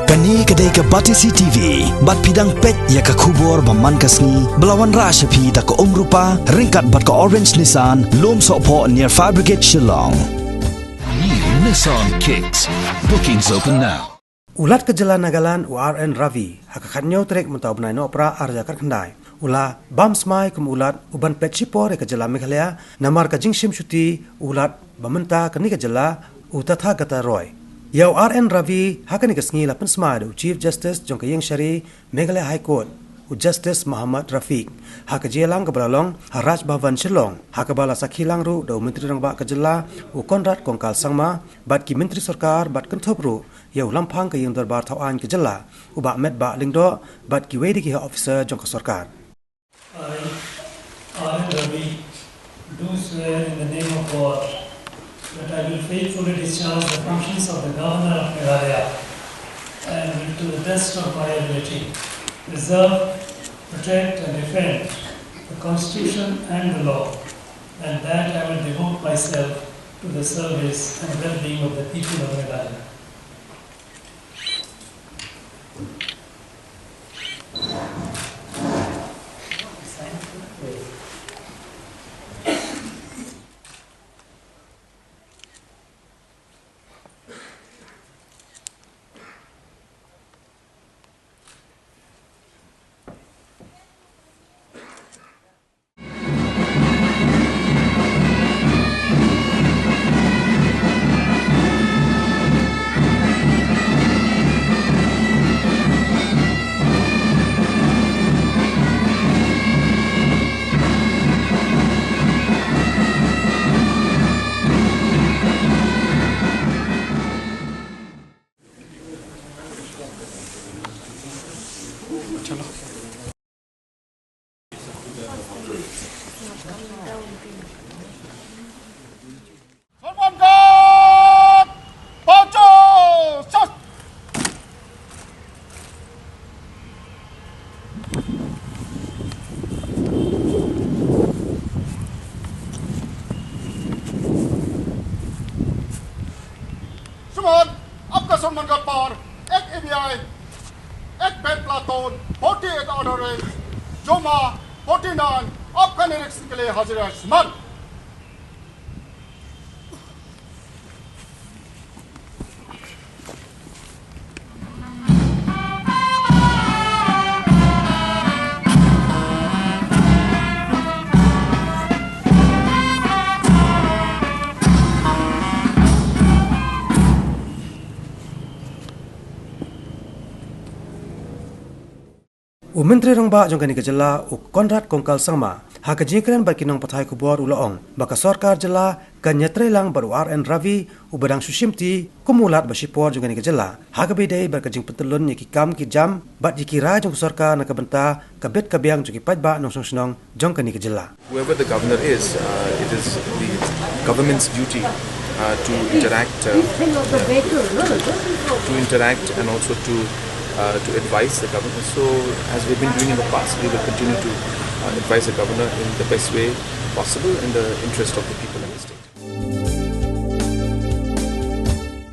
Kani kedai ke Batisi TV, bat pidang pet ya ke kubur baman kasni, belawan rashapi da ke rupa, ringkat bat ke Orange Nissan, lom sokpo near Fire Brigade Shillong. New Nissan Kicks. Bookings open now. Ulat ke Jalan Nagaland URN Ravi, hakakatnya trek mentau benai no opera arja kat kendai. Ula bam smai kum ulat uban pet sipor ke Jalan Meghalaya, namar ke jingshim syuti ulat bamenta kini ke Jala utatha gata roy. Yau RN Ravi hakani ke sengi lapan smai u Chief Justice Jong Kayeng Syari Meghalaya High Court u Justice Muhammad Rafiq hak jelang ke Belalong Haraj Bhavan Shillong hak bala sakhilang ru do Menteri Rangba ke Jala u Konrad Kongkal Sangma bat ki Menteri Sarkar bat kenthop ru yau lampang ke yang darbar thawan ke Jala u ba met ba lingdo bat ki wedi ki officer Jong ke Sarkar. I, RN Ravi, do swear in the name of God that I will faithfully discharge the functions of the Governor of Meghalaya and will, to the best of my ability, preserve, protect and defend the Constitution and the law, and that I will devote myself to the service and well-being of the people of Meghalaya. आपका सम्मानगत पार एक एबीआई एक bed platoon 48 ऑर्डर जोमा 49 आपका निरीक्षण के लिए हाजिर है सम्मान U Menteri Rangba Jong Kani ke Jala u Konrad Kongkal Sangma hak jingkran bakinong pathai kubor ulaong baka sarkar Jala kan nyatrelang baru RN Ravi u badang sushimti kumulat basipor Jong Kani ke Jala hak bedai berkajing petelun yaki kam ki jam bat dikira jong sarkar nak benta kabet kabiang jong pajba nong song Jong Kani ke Jala. Whoever the governor is, it is the government's duty to interact and also to advise the governor. So, as we've been doing in the past, we will continue to advise the governor in the best way possible in the interest of the people.